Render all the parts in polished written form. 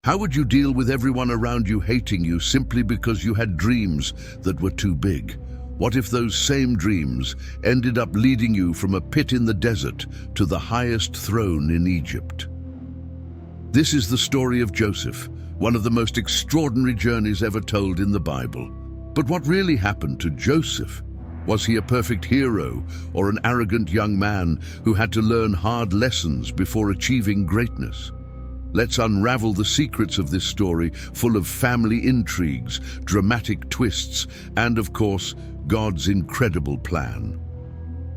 How would you deal with everyone around you hating you simply because you had dreams that were too big? What if those same dreams ended up leading you from a pit in the desert to the highest throne in Egypt? This is the story of Joseph, one of the most extraordinary journeys ever told in the Bible. But what really happened to Joseph? Was he a perfect hero or an arrogant young man who had to learn hard lessons before achieving greatness? Let's unravel the secrets of this story, full of family intrigues, dramatic twists, and of course, God's incredible plan.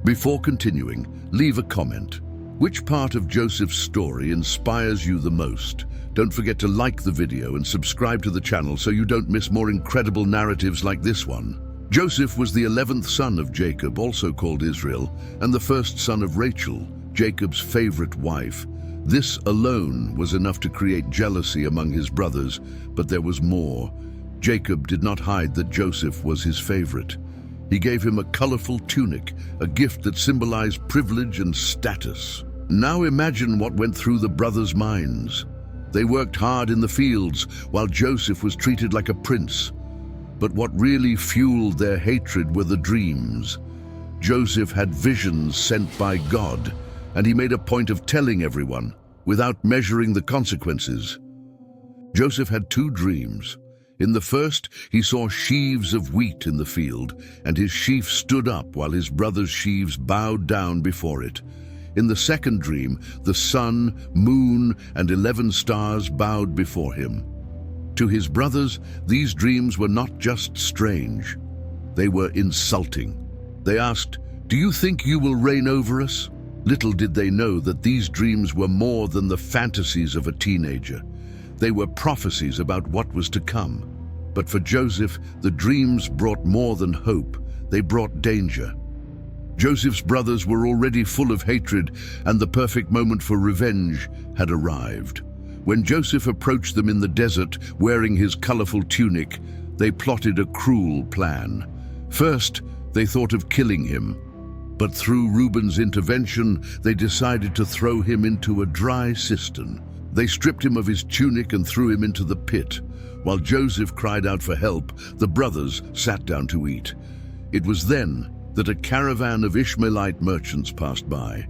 Before continuing, leave a comment. Which part of Joseph's story inspires you the most? Don't forget to like the video and subscribe to the channel so you don't miss more incredible narratives like this one. Joseph was the 11th son of Jacob, also called Israel, and the first son of Rachel, Jacob's favorite wife. This alone was enough to create jealousy among his brothers, but there was more. Jacob did not hide that Joseph was his favorite. He gave him a colorful tunic, a gift that symbolized privilege and status. Now imagine what went through the brothers' minds. They worked hard in the fields while Joseph was treated like a prince. But what really fueled their hatred were the dreams. Joseph had visions sent by God, and he made a point of telling everyone, without measuring the consequences. Joseph had two dreams. In the first, he saw sheaves of wheat in the field, and his sheaf stood up while his brother's sheaves bowed down before it. In the second dream, the sun, moon, and 11 stars bowed before him. To his brothers, these dreams were not just strange. They were insulting. They asked, "Do you think you will reign over us?" Little did they know that these dreams were more than the fantasies of a teenager. They were prophecies about what was to come. But for Joseph, the dreams brought more than hope. They brought danger. Joseph's brothers were already full of hatred, and the perfect moment for revenge had arrived. When Joseph approached them in the desert, wearing his colorful tunic, they plotted a cruel plan. First, they thought of killing him. But through Reuben's intervention, they decided to throw him into a dry cistern. They stripped him of his tunic and threw him into the pit. While Joseph cried out for help, the brothers sat down to eat. It was then that a caravan of Ishmaelite merchants passed by.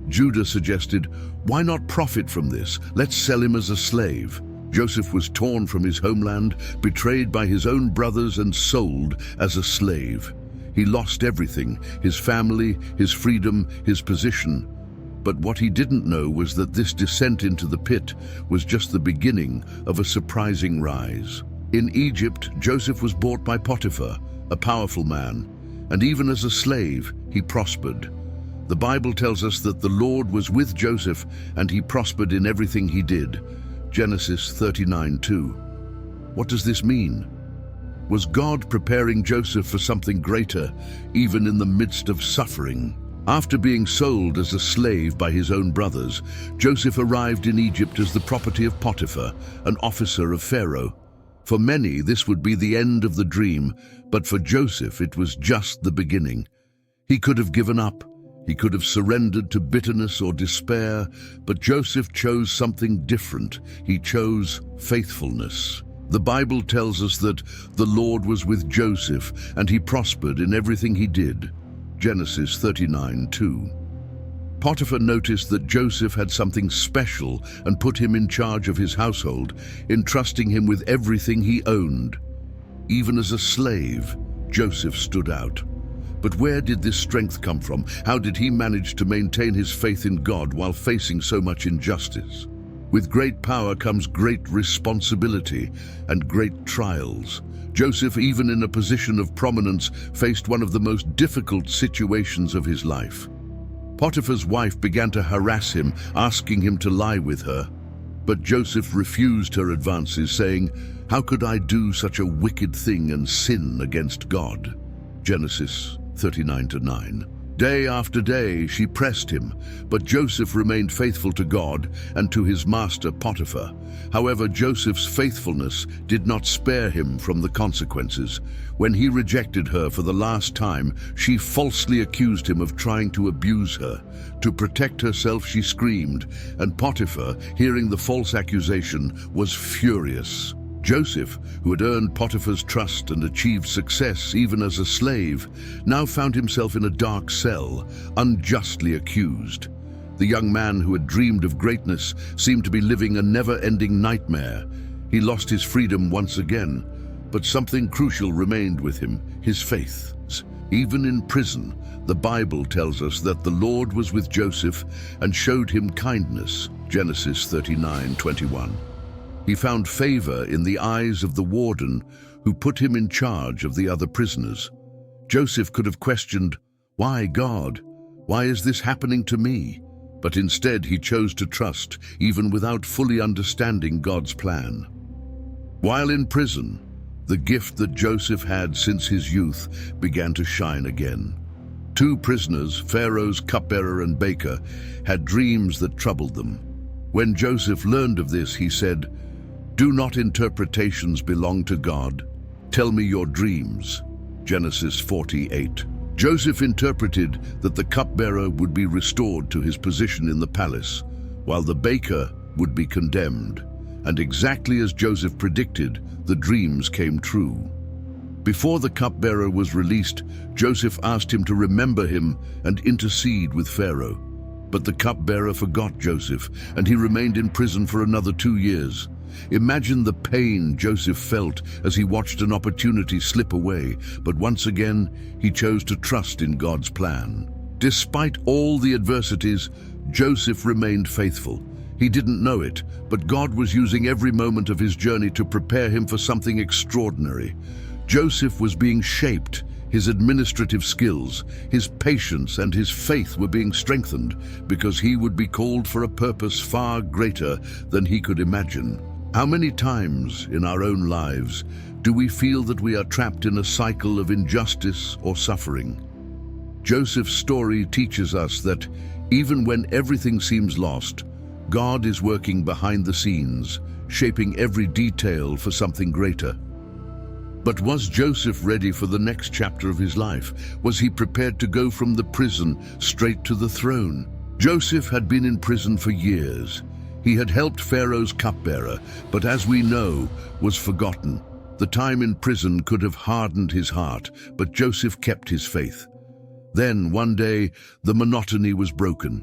Judah suggested, "Why not profit from this? Let's sell him as a slave." Joseph was torn from his homeland, betrayed by his own brothers, and sold as a slave. He lost everything, his family, his freedom, his position. But what he didn't know was that this descent into the pit was just the beginning of a surprising rise. In Egypt, Joseph was bought by Potiphar, a powerful man, and even as a slave, he prospered. The Bible tells us that the Lord was with Joseph and he prospered in everything he did. Genesis 39:2. What does this mean? Was God preparing Joseph for something greater, even in the midst of suffering? After being sold as a slave by his own brothers, Joseph arrived in Egypt as the property of Potiphar, an officer of Pharaoh. For many, this would be the end of the dream, but for Joseph, it was just the beginning. He could have given up. He could have surrendered to bitterness or despair, but Joseph chose something different. He chose faithfulness. The Bible tells us that the Lord was with Joseph and he prospered in everything he did. Genesis 39:2. Potiphar noticed that Joseph had something special and put him in charge of his household, entrusting him with everything he owned. Even as a slave, Joseph stood out. But where did this strength come from? How did he manage to maintain his faith in God while facing so much injustice? With great power comes great responsibility and great trials. Joseph, even in a position of prominence, faced one of the most difficult situations of his life. Potiphar's wife began to harass him, asking him to lie with her. But Joseph refused her advances, saying, "How could I do such a wicked thing and sin against God?" Genesis 39:9. Day after day she pressed him, but Joseph remained faithful to God and to his master Potiphar. However, Joseph's faithfulness did not spare him from the consequences. When he rejected her for the last time, she falsely accused him of trying to abuse her. To protect herself, she screamed, and Potiphar, hearing the false accusation, was furious. Joseph, who had earned Potiphar's trust and achieved success even as a slave, now found himself in a dark cell, unjustly accused. The young man who had dreamed of greatness seemed to be living a never-ending nightmare. He lost his freedom once again, but something crucial remained with him: his faith. Even in prison, the Bible tells us that the Lord was with Joseph and showed him kindness. Genesis 39:21. He found favor in the eyes of the warden, who put him in charge of the other prisoners. Joseph could have questioned, "Why, God? Why is this happening to me?" But instead he chose to trust, even without fully understanding God's plan. While in prison, the gift that Joseph had since his youth began to shine again. Two prisoners, Pharaoh's cupbearer and baker, had dreams that troubled them. When Joseph learned of this, he said, "Do not interpretations belong to God? Tell me your dreams." Genesis 48. Joseph interpreted that the cupbearer would be restored to his position in the palace, while the baker would be condemned. And exactly as Joseph predicted, the dreams came true. Before the cupbearer was released, Joseph asked him to remember him and intercede with Pharaoh. But the cupbearer forgot Joseph, and he remained in prison for another 2 years. Imagine the pain Joseph felt as he watched an opportunity slip away, but once again, he chose to trust in God's plan. Despite all the adversities, Joseph remained faithful. He didn't know it, but God was using every moment of his journey to prepare him for something extraordinary. Joseph was being shaped. His administrative skills, his patience, and his faith were being strengthened because he would be called for a purpose far greater than he could imagine. How many times in our own lives do we feel that we are trapped in a cycle of injustice or suffering? Joseph's story teaches us that even when everything seems lost, God is working behind the scenes, shaping every detail for something greater. But was Joseph ready for the next chapter of his life? Was he prepared to go from the prison straight to the throne? Joseph had been in prison for years. He had helped Pharaoh's cupbearer, but as we know, was forgotten. The time in prison could have hardened his heart, but Joseph kept his faith. Then, one day, the monotony was broken.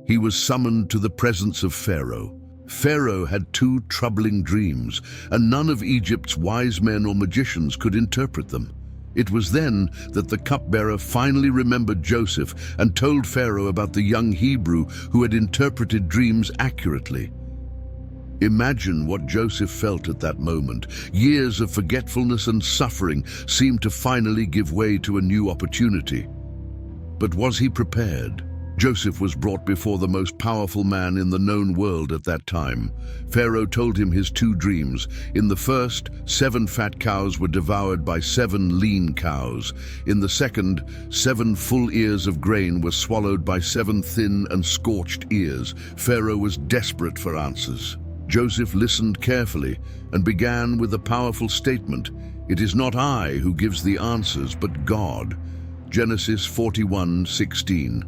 He was summoned to the presence of Pharaoh. Pharaoh had 2 troubling dreams, and none of Egypt's wise men or magicians could interpret them. It was then that the cupbearer finally remembered Joseph and told Pharaoh about the young Hebrew who had interpreted dreams accurately. Imagine what Joseph felt at that moment. Years of forgetfulness and suffering seemed to finally give way to a new opportunity. But was he prepared? Joseph was brought before the most powerful man in the known world at that time. Pharaoh told him his 2 dreams. In the first, 7 fat cows were devoured by 7 lean cows. In the second, 7 full ears of grain were swallowed by 7 thin and scorched ears. Pharaoh was desperate for answers. Joseph listened carefully and began with a powerful statement. "It is not I who gives the answers, but God." Genesis 41:16.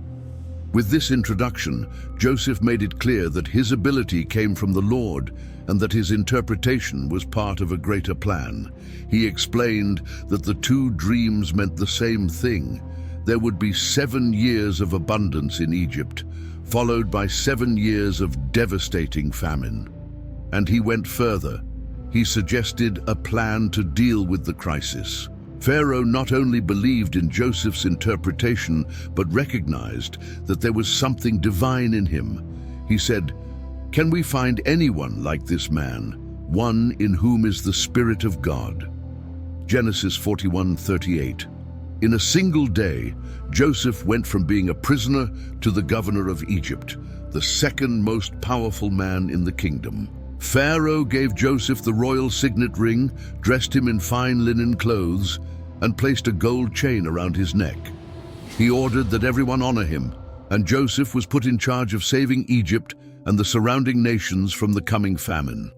With this introduction, Joseph made it clear that his ability came from the Lord and that his interpretation was part of a greater plan. He explained that the 2 dreams meant the same thing. There would be 7 years of abundance in Egypt, followed by 7 years of devastating famine. And he went further. He suggested a plan to deal with the crisis. Pharaoh not only believed in Joseph's interpretation, but recognized that there was something divine in him. He said, "Can we find anyone like this man, one in whom is the Spirit of God?" Genesis 41:38. In a single day, Joseph went from being a prisoner to the governor of Egypt, the second most powerful man in the kingdom. Pharaoh gave Joseph the royal signet ring, dressed him in fine linen clothes, and placed a gold chain around his neck. He ordered that everyone honor him, and Joseph was put in charge of saving Egypt and the surrounding nations from the coming famine.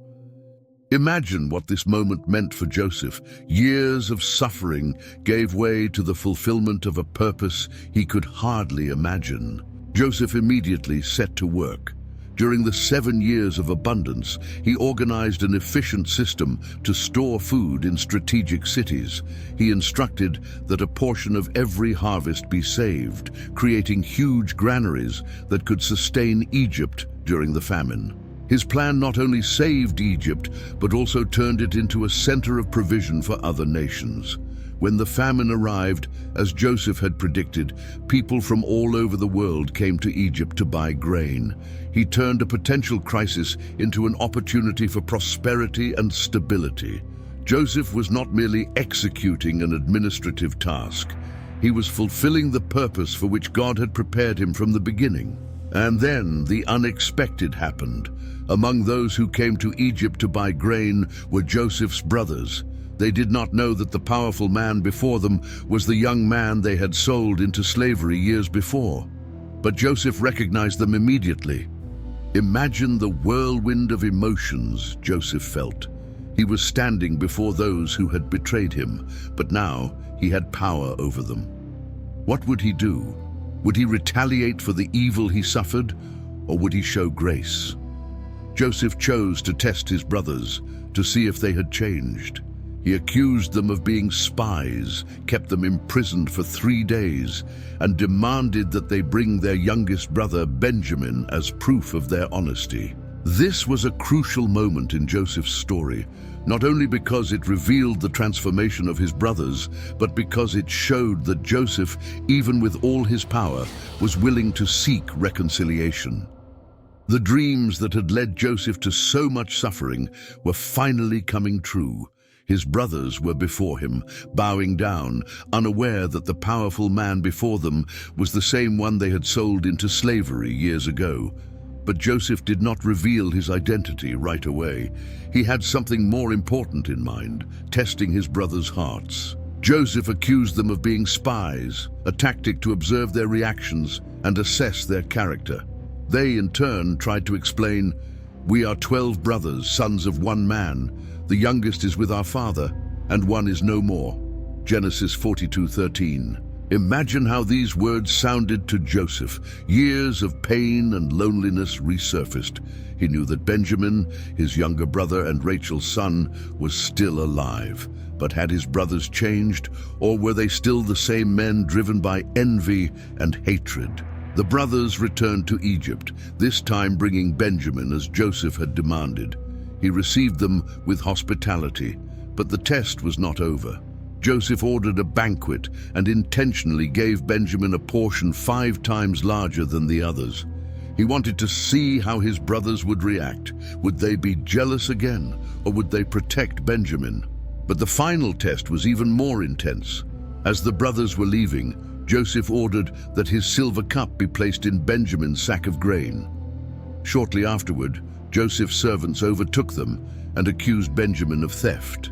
Imagine what this moment meant for Joseph. Years of suffering gave way to the fulfillment of a purpose he could hardly imagine. Joseph immediately set to work. During the 7 years of abundance, he organized an efficient system to store food in strategic cities. He instructed that a portion of every harvest be saved, creating huge granaries that could sustain Egypt during the famine. His plan not only saved Egypt, but also turned it into a center of provision for other nations. When the famine arrived, as Joseph had predicted, people from all over the world came to Egypt to buy grain. He turned a potential crisis into an opportunity for prosperity and stability. Joseph was not merely executing an administrative task. He was fulfilling the purpose for which God had prepared him from the beginning. And then the unexpected happened. Among those who came to Egypt to buy grain were Joseph's brothers. They did not know that the powerful man before them was the young man they had sold into slavery years before. But Joseph recognized them immediately. Imagine the whirlwind of emotions Joseph felt. He was standing before those who had betrayed him, but now he had power over them. What would he do? Would he retaliate for the evil he suffered, or would he show grace? Joseph chose to test his brothers to see if they had changed. He accused them of being spies, kept them imprisoned for 3 days, and demanded that they bring their youngest brother, Benjamin, as proof of their honesty. This was a crucial moment in Joseph's story, not only because it revealed the transformation of his brothers, but because it showed that Joseph, even with all his power, was willing to seek reconciliation. The dreams that had led Joseph to so much suffering were finally coming true. His brothers were before him, bowing down, unaware that the powerful man before them was the same one they had sold into slavery years ago. But Joseph did not reveal his identity right away. He had something more important in mind, testing his brothers' hearts. Joseph accused them of being spies, a tactic to observe their reactions and assess their character. They, in turn, tried to explain, "We are 12 brothers, sons of one man. The youngest is with our father, and one is no more." Genesis 42:13. Imagine how these words sounded to Joseph. Years of pain and loneliness resurfaced. He knew that Benjamin, his younger brother and Rachel's son, was still alive. But had his brothers changed, or were they still the same men driven by envy and hatred? The brothers returned to Egypt, this time bringing Benjamin as Joseph had demanded. He received them with hospitality, but the test was not over. Joseph ordered a banquet and intentionally gave Benjamin a portion 5 times larger than the others. He wanted to see how his brothers would react. Would they be jealous again, or would they protect Benjamin? But the final test was even more intense. As the brothers were leaving, Joseph ordered that his silver cup be placed in Benjamin's sack of grain. Shortly afterward, Joseph's servants overtook them and accused Benjamin of theft.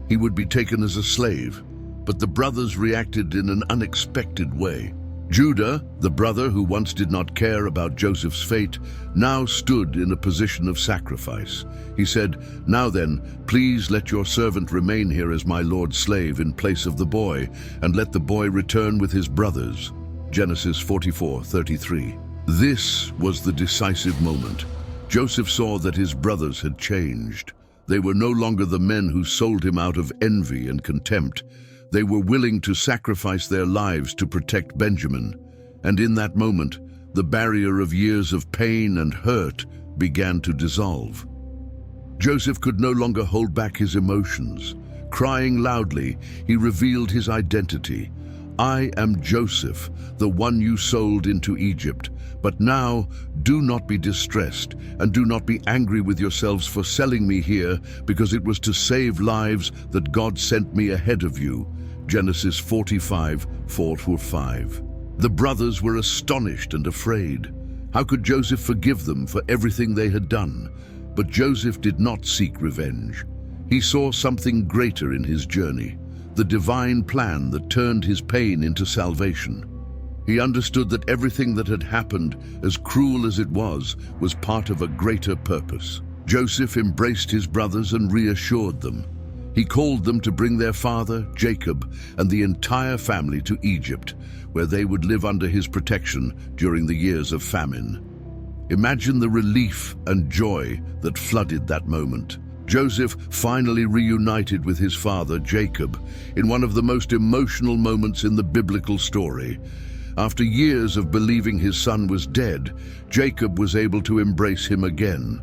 He would be taken as a slave, but the brothers reacted in an unexpected way. Judah, the brother who once did not care about Joseph's fate, now stood in a position of sacrifice. He said, "Now then, please let your servant remain here as my lord's slave in place of the boy, and let the boy return with his brothers." Genesis 44:33. This was the decisive moment. Joseph saw that his brothers had changed. They were no longer the men who sold him out of envy and contempt. They were willing to sacrifice their lives to protect Benjamin. And in that moment, the barrier of years of pain and hurt began to dissolve. Joseph could no longer hold back his emotions. Crying loudly, he revealed his identity. "I am Joseph, the one you sold into Egypt. But now, do not be distressed, and do not be angry with yourselves for selling me here, because it was to save lives that God sent me ahead of you." Genesis 45:4-5. The brothers were astonished and afraid. How could Joseph forgive them for everything they had done? But Joseph did not seek revenge. He saw something greater in his journey, the divine plan that turned his pain into salvation. He understood that everything that had happened, as cruel as it was part of a greater purpose. Joseph embraced his brothers and reassured them. He called them to bring their father, Jacob, and the entire family to Egypt, where they would live under his protection during the years of famine. Imagine the relief and joy that flooded that moment. Joseph finally reunited with his father, Jacob, in one of the most emotional moments in the biblical story. After years of believing his son was dead, Jacob was able to embrace him again.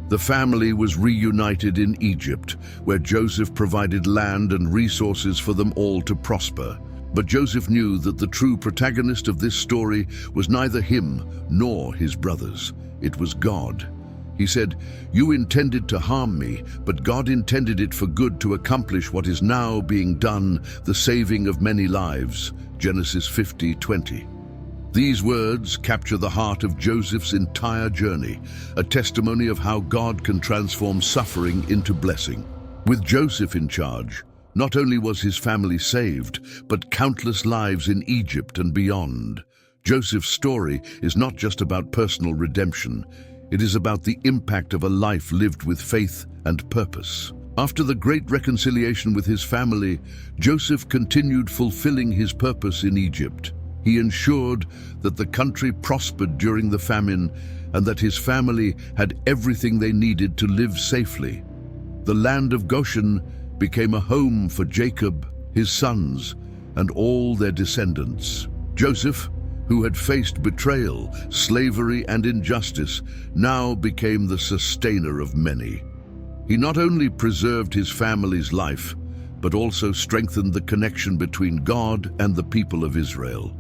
The family was reunited in Egypt, where Joseph provided land and resources for them all to prosper. But Joseph knew that the true protagonist of this story was neither him nor his brothers. It was God. He said, "You intended to harm me, but God intended it for good to accomplish what is now being done, the saving of many lives." Genesis 50:20. These words capture the heart of Joseph's entire journey, a testimony of how God can transform suffering into blessing. With Joseph in charge, not only was his family saved, but countless lives in Egypt and beyond. Joseph's story is not just about personal redemption. It is about the impact of a life lived with faith and purpose. After the great reconciliation with his family, Joseph continued fulfilling his purpose in Egypt. He ensured that the country prospered during the famine and that his family had everything they needed to live safely. The land of Goshen became a home for Jacob, his sons, and all their descendants. Joseph, who had faced betrayal, slavery, and injustice, now became the sustainer of many. He not only preserved his family's life, but also strengthened the connection between God and the people of Israel.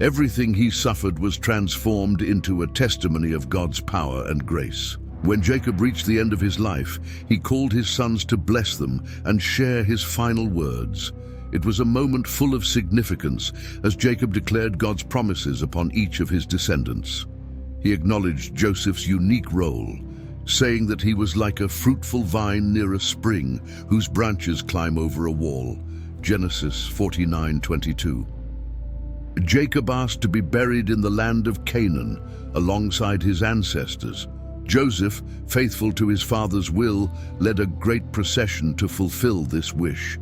Everything he suffered was transformed into a testimony of God's power and grace. When Jacob reached the end of his life, he called his sons to bless them and share his final words. It was a moment full of significance as Jacob declared God's promises upon each of his descendants. He acknowledged Joseph's unique role, saying that he was like a fruitful vine near a spring whose branches climb over a wall. Genesis 49:22. Jacob asked to be buried in the land of Canaan alongside his ancestors. Joseph, faithful to his father's will, led a great procession to fulfill this wish.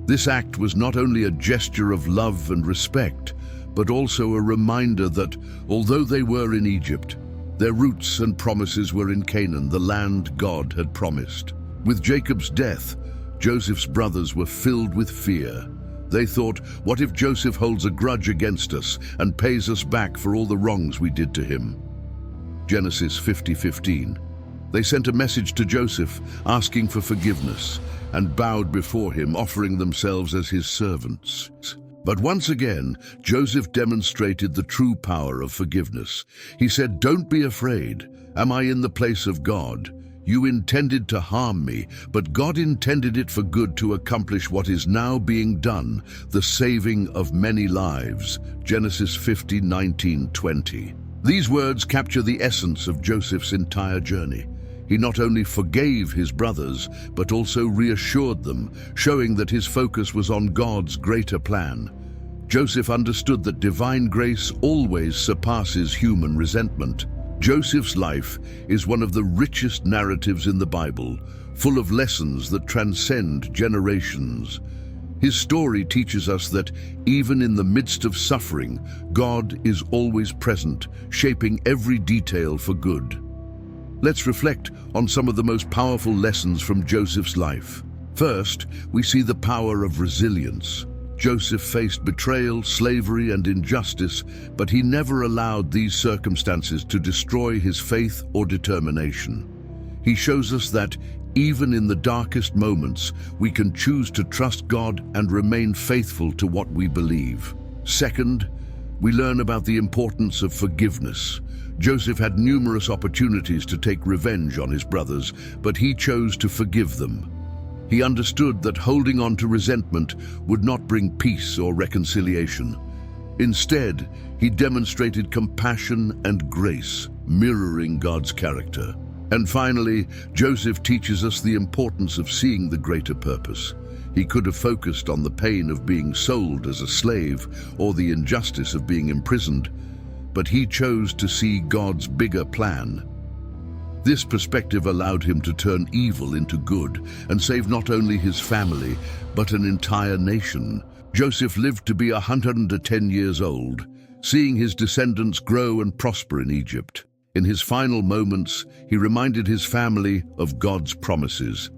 This act was not only a gesture of love and respect, but also a reminder that, although they were in Egypt, their roots and promises were in Canaan, the land God had promised. With Jacob's death, Joseph's brothers were filled with fear. They thought, what if Joseph holds a grudge against us and pays us back for all the wrongs we did to him? Genesis 50:15. They sent a message to Joseph asking for forgiveness and bowed before him, offering themselves as his servants. But once again, Joseph demonstrated the true power of forgiveness. He said, "Don't be afraid. Am I in the place of God? You intended to harm me, but God intended it for good to accomplish what is now being done, the saving of many lives." Genesis 50:19-20. These words capture the essence of Joseph's entire journey. He not only forgave his brothers, but also reassured them, showing that his focus was on God's greater plan. Joseph understood that divine grace always surpasses human resentment. Joseph's life is one of the richest narratives in the Bible, full of lessons that transcend generations. His story teaches us that even in the midst of suffering, God is always present, shaping every detail for good. Let's reflect on some of the most powerful lessons from Joseph's life. First, we see the power of resilience. Joseph faced betrayal, slavery, and injustice, but he never allowed these circumstances to destroy his faith or determination. He shows us that even in the darkest moments, we can choose to trust God and remain faithful to what we believe. Second, we learn about the importance of forgiveness. Joseph had numerous opportunities to take revenge on his brothers, but he chose to forgive them. He understood that holding on to resentment would not bring peace or reconciliation. Instead, he demonstrated compassion and grace, mirroring God's character. And finally, Joseph teaches us the importance of seeing the greater purpose. He could have focused on the pain of being sold as a slave or the injustice of being imprisoned, but he chose to see God's bigger plan. This perspective allowed him to turn evil into good and save not only his family, but an entire nation. Joseph lived to be 110 years old, seeing his descendants grow and prosper in Egypt. In his final moments, he reminded his family of God's promises.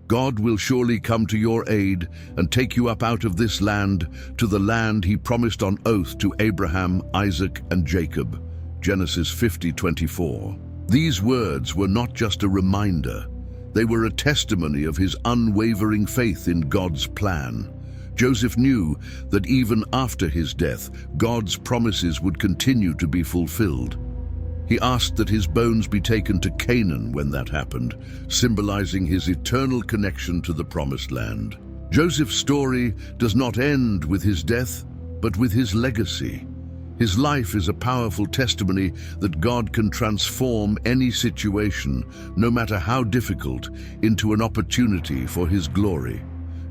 God will surely come to your aid and take you up out of this land to the land he promised on oath to Abraham, Isaac, and Jacob. Genesis 50:24. These words were not just a reminder. They were a testimony of his unwavering faith in God's plan. Joseph knew that even after his death, God's promises would continue to be fulfilled. He asked that his bones be taken to Canaan when that happened, symbolizing his eternal connection to the Promised Land. Joseph's story does not end with his death, but with his legacy. His life is a powerful testimony that God can transform any situation, no matter how difficult, into an opportunity for his glory.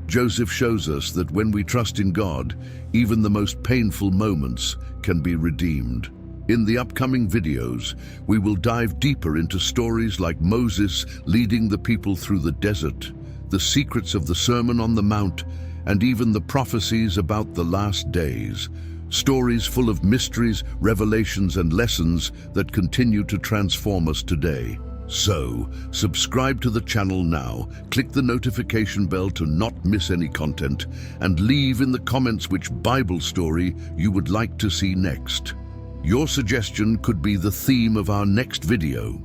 Joseph shows us that when we trust in God, even the most painful moments can be redeemed. In the upcoming videos, we will dive deeper into stories like Moses leading the people through the desert, the secrets of the Sermon on the Mount, and even the prophecies about the last days. Stories full of mysteries, revelations, and lessons that continue to transform us today. So, subscribe to the channel now, click the notification bell to not miss any content, and leave in the comments which Bible story you would like to see next. Your suggestion could be the theme of our next video.